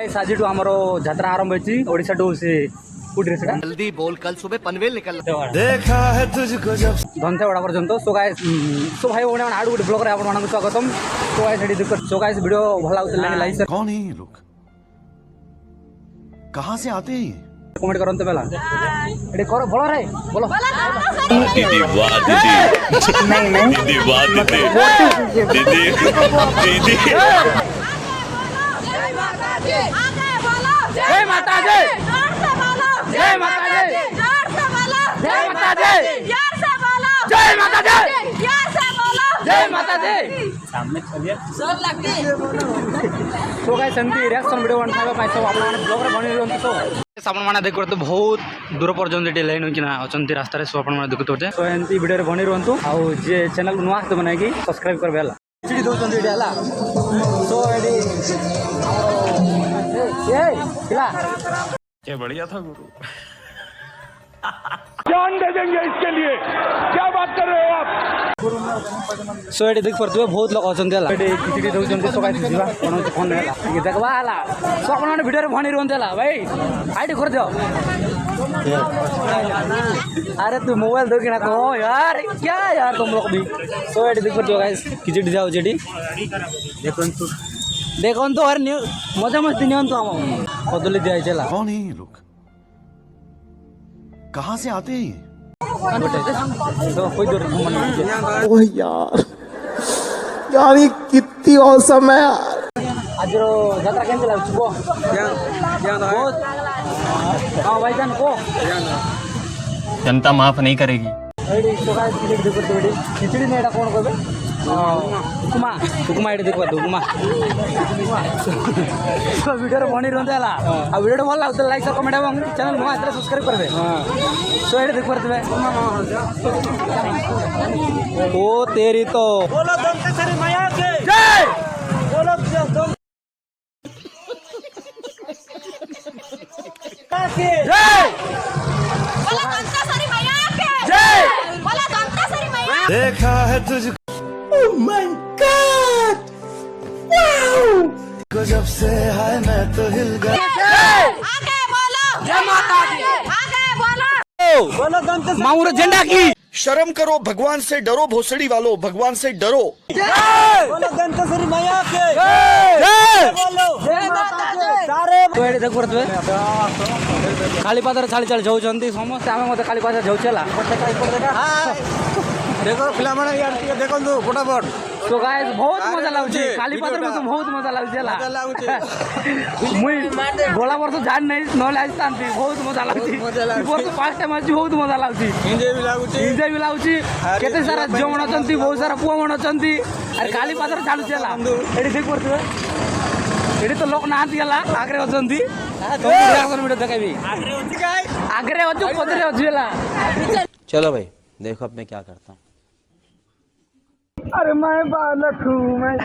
आज आमर यात्रा आरंभ होती ओडिशा टू से जल्दी बोल, कल सुबह पनवेल निकल। देखा है तुझको जब धनतेवाड़ा पर्यंत सो गाइस सो भाई भौणी आड़ गोटे ब्लॉग रे आपन स्वागतम। सो गाइस एडी देखो सो गाइस वीडियो भल लागुतले लाइक शेयर कौन है ये लोग, कहाँ से आते हैं? कमेंट करंते बेला एडी करो बोलो रे बोलो दीदी वाह दीदी नहीं दीदी वाह दीदी दीदी जय माता दी जय माता दी जय माता दी जय माता दी जय माता दी सामने चलिए सो गाइस एंती रिएक्शन वीडियो बनवा पाइ सब आपन ब्लॉग रे बनि रहन सो सामान माने देख करते बहुत दूर पर्यंत एटी लाइन होकिना अचंती रास्ता रे सो आपन माने देखतो ते सो एंती वीडियो रे बनि रहंतु आ जे चैनल नुवा आते माने कि सब्सक्राइब करबे हला चिड़ी दोचंती एटी हला सो एडी ए खिला क्या बढ़िया था गुरु। जान दे देंगे इसके लिए, क्या बात कर रहे हो आप? सो एटी देख परतु बहुत लोग अचंती हला एटी चिड़ी दोचंती सो गाइस जीवा कोन फोन हला कि देखबा हला सो आपन माने वीडियो रे बनि रहंत हला भाई आईडी कर दियो। अरे तू मोबाइल दो किना कहो यार क्या यार तुम लोग भी। सो एटी देख परतु गाइस किचड़ी जाओ जेडी देखो तो अरे मजा मस्ती नहीं तो हम कदली दिया चला कौन है ये लोग, कहाँ से आते हैं? तो कोई दूर घूमने ओह यार ये कितनी औसम है यार। आज रो यात्रा केन चला को बहुत हां भाईजान को जनता माफ नहीं करेगी। एडी तो गाइस खिचड़ी देखो तो एडी खिचड़ी ने एटा कोन कहबे उपमा उपमा एडी देखो उपमा तो वीडियो रे बनि रहते हला आ वीडियो भल लागत लाइक और कमेंट एवं चैनल नुआ आते सब्सक्राइब करबे सो एडी देख परतबे ओ तेरी तो बोलो दंतेश्वरी मैया के जय बोलो जय देखा है तुझको को जब से हाय मैं तो हिल गया। बोलो दंतेश्वरी माऊर झंडा की शर्म करो, भगवान से डरो, भोसड़ी वालों भगवान से डरो। बोलो दंतेश्वरी मैया के बोलो जय माता दी सारे तो एडी देख परतबे कालीपादर छाली छाली जाउछंती समस्त आमे मते कालीपादर जाउछला देखो फिल्म माने यार टिके देखंतु फटाफट तो गाइस बहुत मजा लाଗୁଛି कालीपादर में तो बहुत मजा लाଗୁଛି मुई गोला वर्ष जान नहीं नले आज तांती बहुत मजा लाଗୁଛି वर्ष फास्ट टाइम आज बहुत मजा लाଗୁଛି इंजॉय भी लाଗୁଛି केते सारा जमण अछंती बहुत सारा पुआ मन अछंती अरे कालीपादर चालुछला एडी देख परतबे एडी तो लोक नांती हला आगरे अछंती तो रिएक्शन वीडियो देखाबी आगरे अछु पदरे अछला। चलो भाई देखो अब मैं क्या करता हूँ। अरे मैं बालक हूँ मैं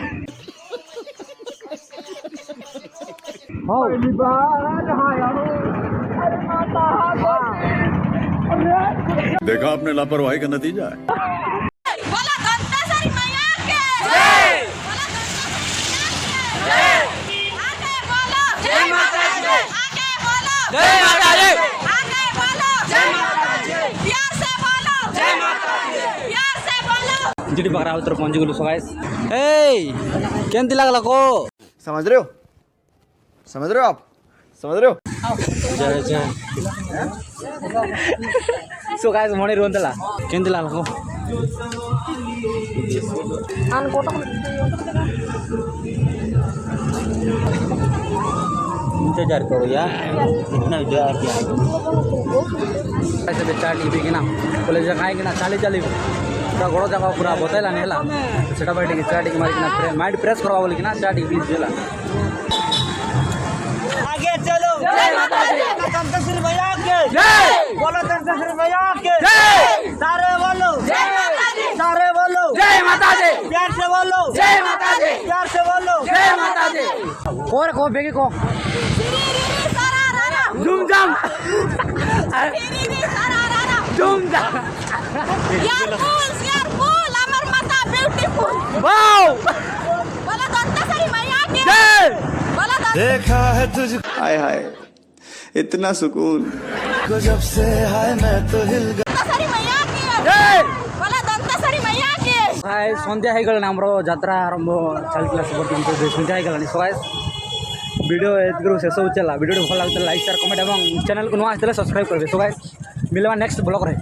पहली बार आया हूँ अरे माता देखा आपने लापरवाही का नतीजा है। जिडी बकरा उतर पहुंच गेलु सो गाइस ए केंती लागला को समझ रहे हो, समझ रहे हो आप, समझ रहे हो। जय जय सो गाइस मणि रोंतला केंती लागला को आन फोटो इंतजार करो यार इतना इंतजार किया ऐसे बेचार टीवी की ना बोले जगह कि ना चाली चाली पूरा गोड़ जगह पूरा बतैला नहीं है सेटा बैठ के चाटी के मार के माइंड प्रेस करवा बोली कि ना चाटी प्लीज देला आगे चलो जय माता दी दंतेश्वरी मैया के जय बोलो दंतेश्वरी मैया के जय सारे बोलो जय माता दी सारे बोलो जय माता दी प्यार से बोलो जय माता दी प्यार से बोलो जय माता दी कोर को बेगी को झूम जाम झूम जाम यार कूल अमर माता ब्यूटीफुल वाओ बोला दंतेश्वरी मैया के जय बोला देखा है तुझ हाय हाय इतना सुकून जब से हाय मैं तो हिल गया मैया के बोला दंतासरी मैया के गाइस सन्ध्या हो गलानी आमर यात्रा आरंभ चलता सब सन्ध्या हो गलानी सो गाइस वीडियो एत शेष होगा वीडियो भल लगे लाइक शेयर कमेंट और चैनल को नुआ आसते सब्सक्राइब करेंगे सो गाइस मिलवा नेक्स्ट ब्लॉग रे।